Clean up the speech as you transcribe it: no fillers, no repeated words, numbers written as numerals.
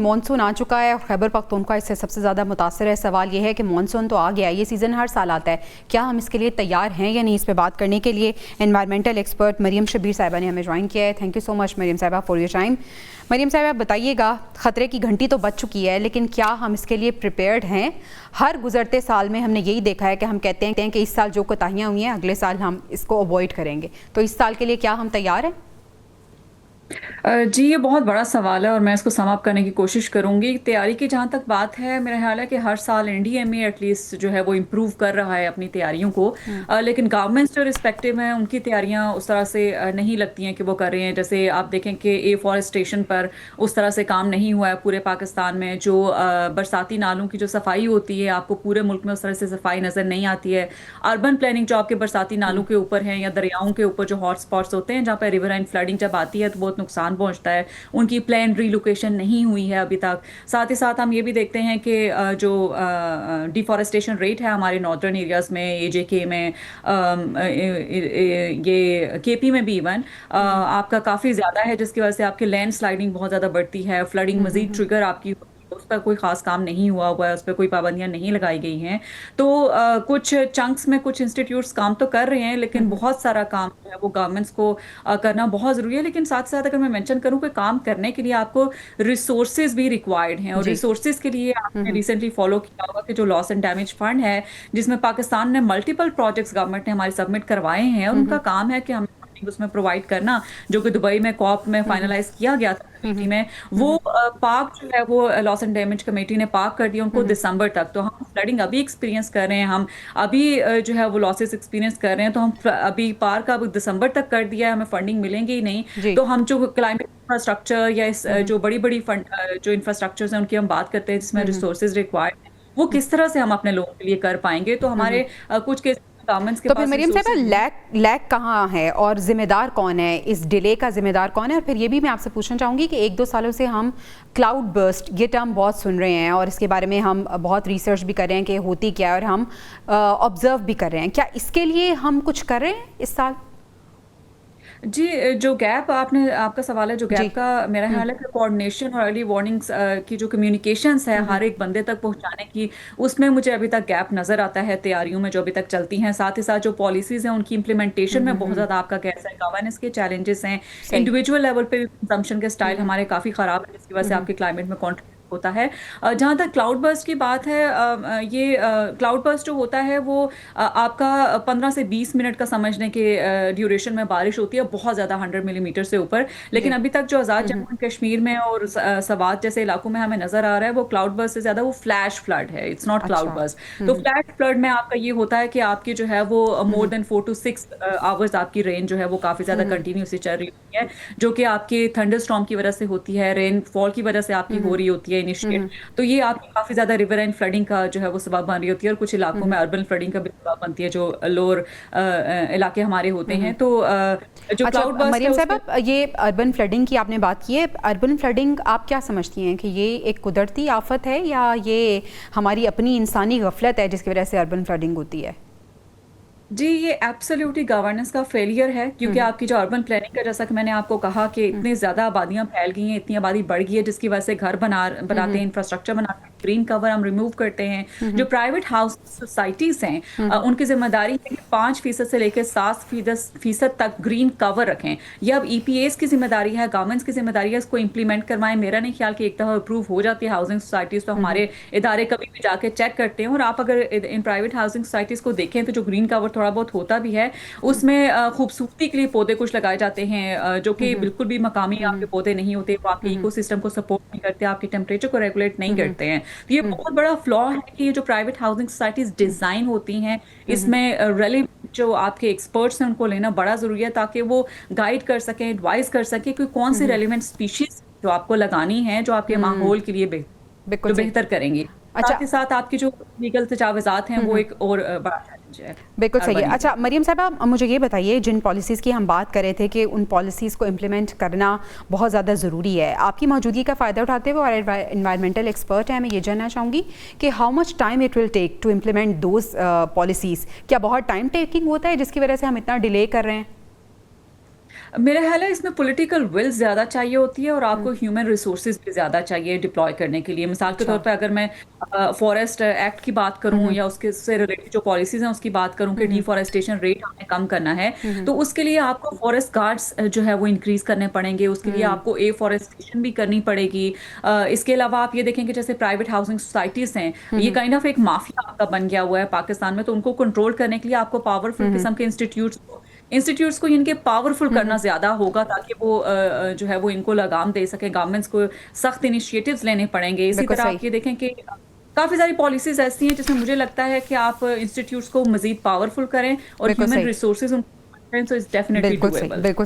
Monsoon आ चुका है, खैबर पख्तूनख्वा इससे सबसे ज़्यादा मुतासर है। सवाल यह है कि मॉनसून तो आ गया, ये सीज़न हर साल आता है, क्या हम इसके लिए तैयार हैं या नहीं? इस पर बात करने के लिए एनवायरमेंटल एक्सपर्ट मरियम शब्बीर साहिबा ने हमें ज्वाइन किया है। Thank you so much Mariam साहिबा फॉर योर टाइम। मरियम साहिबा, बताइएगा, ख़तरे की घंटी तो बज चुकी है, लेकिन क्या हम इसके लिए प्रिपेयर्ड हैं? हर गुजरते साल में हमने यही देखा है कि हम कहते हैं कि इस साल जो कोताहियाँ हुई हैं अगले साल हम इसको अवॉइड करेंगे, तो इस साल के लिए क्या हम तैयार हैं? जी, ये बहुत बड़ा सवाल है और मैं इसको सम अप करने की कोशिश करूंगी। तैयारी की जहाँ तक बात है, मेरा ख्याल है कि हर साल एनडीएमए एटलीस्ट जो है वो इम्प्रूव कर रहा है अपनी तैयारियों को। लेकिन गवर्नमेंट्स जो रिस्पेक्टिव हैं उनकी तैयारियां उस तरह से नहीं लगती हैं कि वो कर रहे हैं। जैसे आप देखें कि एफॉरेस्टेशन पर उस तरह से काम नहीं हुआ है पूरे पाकिस्तान में। जो बरसाती नालों की जो सफाई होती है, आपको पूरे मुल्क में उस तरह से सफाई नज़र नहीं आती है। अर्बन प्लानिंग जो आपके बरसाती नालों के ऊपर हैं या दरियाओं के ऊपर जो हॉट स्पॉट्स होते हैं जहाँ पर रिवर एंड फ्लडिंग जब आती है तो बहुत नुकसान पहुंचता है, उनकी प्लान रीलोकेशन नहीं हुई है अभी तक। साथ ही साथ हम ये भी देखते हैं कि जो डिफॉरेस्टेशन रेट है हमारे नॉर्दर्न एरियाज में, एजेके में, ये केपी में भी इवन आपका काफ़ी ज़्यादा है, जिसकी वजह से आपकी लैंड स्लाइडिंग बहुत ज़्यादा बढ़ती है, फ्लडिंग मजीद ट्रिगर आपकी, उस पर कोई खास काम नहीं हुआ हुआ है, उस पर कोई पाबंदियां नहीं लगाई गई हैं। तो कुछ चंक्स में कुछ इंस्टीट्यूट्स काम तो कर रहे हैं, लेकिन बहुत सारा काम जो है वो गवर्नमेंट्स को करना बहुत ज़रूरी है। लेकिन साथ साथ अगर मैं मेंशन करूँ कि काम करने के लिए आपको रिसोर्सेज भी रिक्वायर्ड हैं, और जी। रिसोर्सेज के लिए आपने रिसेंटली फॉलो किया होगा कि जो लॉस एंड डैमेज फंड है, जिसमें पाकिस्तान ने मल्टीपल प्रोजेक्ट्स गवर्नमेंट ने हमारे सबमिट करवाए हैं, और उनका काम है कि हम उसमें प्रोवाइड करना, जो कि दुबई में कॉप में फाइनलाइज किया गया था कमेटी में। वो पाक जो है वो लॉस एंड डैमेज कमेटी ने पाक कर दिया उनको दिसंबर तक। तो हम फ्लडिंग अभी एक्सपीरियंस कर रहे हैं, हम अभी जो है वो लॉसेस एक्सपीरियंस कर रहे हैं, तो हम अभी पार का अब दिसंबर तक कर दिया है, हमें फंडिंग मिलेंगी ही नहीं। जी। तो हम जो क्लाइमेट इंफ्रास्ट्रक्चर या इस जो बड़ी बड़ी फंड जो इंफ्रास्ट्रक्चर हैं उनकी हम बात करते हैं जिसमें रिसोर्सेज रिक्वायर्ड है, वो किस तरह से हम अपने लोगों के लिए कर पाएंगे। तो हमारे कुछ केस गवर्नमेंट्स के तो फिर पास मरियम साहब, रिसोर्सेज लैक कहाँ है और जिम्मेदार कौन है? इस डिले का जिम्मेदार कौन है? और फिर ये भी मैं आपसे पूछना चाहूँगी कि 1-2 सालों से हम क्लाउड बर्स्ट ये टर्म बहुत सुन रहे हैं और इसके बारे में हम बहुत रिसर्च भी कर रहे हैं कि होती क्या है, और हम ऑब्जर्व भी कर रहे हैं। क्या इसके लिए हम कुछ कर रहे हैं इस साल? जी, जो गैप आपने आपका सवाल है, जो जी। गैप का मेरा ख्याल है कि कोऑर्डिनेशन और अर्ली वार्निंग्स की जो कम्युनिकेशंस है हर एक बंदे तक पहुंचाने की, उसमें मुझे अभी तक गैप नज़र आता है तैयारियों में जो अभी तक चलती हैं। साथ ही साथ जो पॉलिसीज़ हैं उनकी इम्प्लीमेंटेशन में बहुत ज़्यादा आपका कैसा है, गवर्नेंस के चैलेंजेस हैं, सही। इंडिविजुअल लेवल पे भी कंजम्पशन के स्टाइल हमारे काफ़ी ख़राब है, जिसकी वजह से आपके क्लाइमेट में कॉन्ट्रीब्यूट होता है। जहाँ तक क्लाउड बर्स्ट की बात है, ये क्लाउड बर्स्ट जो होता है वो आपका 15 से 20 मिनट का समझने के ड्यूरेशन में बारिश होती है, बहुत ज़्यादा 100 मिलीमीटर से ऊपर। लेकिन जी। अभी तक जो आज़ाद जम्मू एंड कश्मीर में और सवात जैसे इलाकों में हमें नज़र आ रहा है, वो क्लाउड बर्स्ट से ज़्यादा वो फ्लैश फ्लड है, इट्स नॉट क्लाउड अच्छा। बर्स्ट। तो फ्लैश फ्लड में आपका ये होता है कि आपकी जो है वो मोर देन 4 to 6 आवर्स आपकी रेन जो है वो काफ़ी ज़्यादा कंटिन्यूसली चल रही होती है, जो कि आपके थंडर स्टॉर्म की वजह से होती है, रेनफॉल की वजह से आपकी हो रही होती है इनिशिएट। तो ये आपकी काफ़ी ज़्यादा रिवर एंड फ्लडिंग का जो है वो सबब बन रही होती है, और कुछ इलाकों में अर्बन फ्लडिंग का भी सबब बनती है, जो लोअर इलाके हमारे होते हैं। तो जो अच्छा क्लाउड बर्स्ट है मरियम उस साहब, ये अर्बन फ्लडिंग की आपने बात की है। अर्बन फ्लडिंग आप क्या समझती हैं कि ये एक कुदरती आफत है या ये हमारी अपनी इंसानी गफलत है जिसकी वजह से अर्बन फ्लडिंग होती है? जी, ये एब्सोल्युटली गवर्नेंस का फेलियर है, क्योंकि आपकी जो अर्बन प्लानिंग का, जैसा कि मैंने आपको कहा कि इतनी ज़्यादा आबादियां फैल गई हैं, इतनी आबादी बढ़ गई है, जिसकी वजह से घर बनाते हैं, इंफ्रास्ट्रक्चर बनाते हैं, ग्रीन कवर हम रिमूव करते हैं। जो प्राइवेट हाउस सोसाइटीज़ हैं उनकी जिम्मेदारी है कि 5% से लेकर 7% तक ग्रीन कवर रखें। ये अब EPAs की जिम्मेदारी है, गवर्नमेंट्स की जिम्मेदारी है इसको इम्प्लीमेंट करवाएं। मेरा नहीं ख्याल कि एक दफ़ा अप्रूव हो जाती है हाउसिंग सोसाइटीज़ तो हमारे इदारे कभी भी जाके चेक करते हैं। और आप अगर इन प्राइवेट हाउसिंग सोसाइटीज़ को देखें तो जो ग्रीन कवर थोड़ा बहुत होता भी है, उसमें खूबसूरती के लिए पौधे कुछ लगाए जाते हैं, जो कि बिल्कुल भी मकामी आपके पौधे नहीं होते, वो आपके इकोसिस्टम को सपोर्ट नहीं करते, आपके टेम्परेचर को रेगुलेट नहीं करते हैं। तो ये बहुत बड़ा फ्लॉ है कि ये जो प्राइवेट हाउसिंग सोसाइटीज डिजाइन होती हैं, इसमें रेलेवेंट जो आपके एक्सपर्ट्स हैं उनको लेना बड़ा जरूरी है, ताकि वो गाइड कर सकें, एडवाइस कर सकें कि कौन सी रेलेवेंट स्पीशीज जो आपको लगानी है, जो आपके माहौल के लिए बिल्कुल जो सही। बेहतर करेंगी। अच्छा। साथ ही साथ आपकी जो लीगल तजावुज़ात हैं वो एक और बड़ा चैलेंज है बिल्कुल सही है। अर्बन अच्छा एरिया। मरियम साहब, मुझे ये बताइए, जिन पॉलिसीज़ की हम बात कर रहे थे कि उन पॉलिसीज़ को इम्प्लीमेंट करना बहुत ज़्यादा ज़रूरी है, आपकी मौजूदगी का फ़ायदा उठाते हुए और एनवायरमेंटल एक्सपर्ट हैं, मैं ये जानना चाहूँगी कि how much time it will take to implement those policies? क्या बहुत टाइम टेकिंग होता है जिसकी वजह से हम इतना डिले कर रहे हैं? मेरा ख्याल है इसमें पॉलिटिकल विल ज़्यादा चाहिए होती है और आपको ह्यूमन रिसोर्सेज भी ज़्यादा चाहिए डिप्लॉय करने के लिए। मिसाल के अच्छा। तौर पे अगर मैं फॉरेस्ट एक्ट की बात करूं या उसके से रिलेटेड जो पॉलिसीज हैं उसकी बात करूं कि डिफॉरेस्टेशन रेट हमें कम करना है, तो उसके लिए आपको फॉरेस्ट गार्ड्स जो है वो इंक्रीज करने पड़ेंगे, उसके लिए आपको एफॉरेस्टेशन भी करनी पड़ेगी। इसके अलावा आप ये देखेंगे जैसे प्राइवेट हाउसिंग सोसाइटीज हैं, ये काइंड ऑफ एक माफिया आपका बन गया हुआ है पाकिस्तान में, तो उनको कंट्रोल करने के लिए आपको पावरफुल किस्म के इंस्टीट्यूट्स को इनके पावरफुल करना ज्यादा होगा ताकि वो जो है वो इनको लगाम दे सके। गवर्नमेंट्स को सख्त इनिशिएटिव्स लेने पड़ेंगे। इसी बिल्कुल तरह सही। आप ये देखें कि काफी सारी पॉलिसीज ऐसी हैं जिसमें मुझे लगता है कि आप इंस्टीट्यूट्स को मजीद पावरफुल करें और बिल्कुल ह्यूमन सही। रिसोर्सेज उनको, सो इट्स डेफिनेटली बिल्कुल सही। डूएबल। बिल्कुल सही।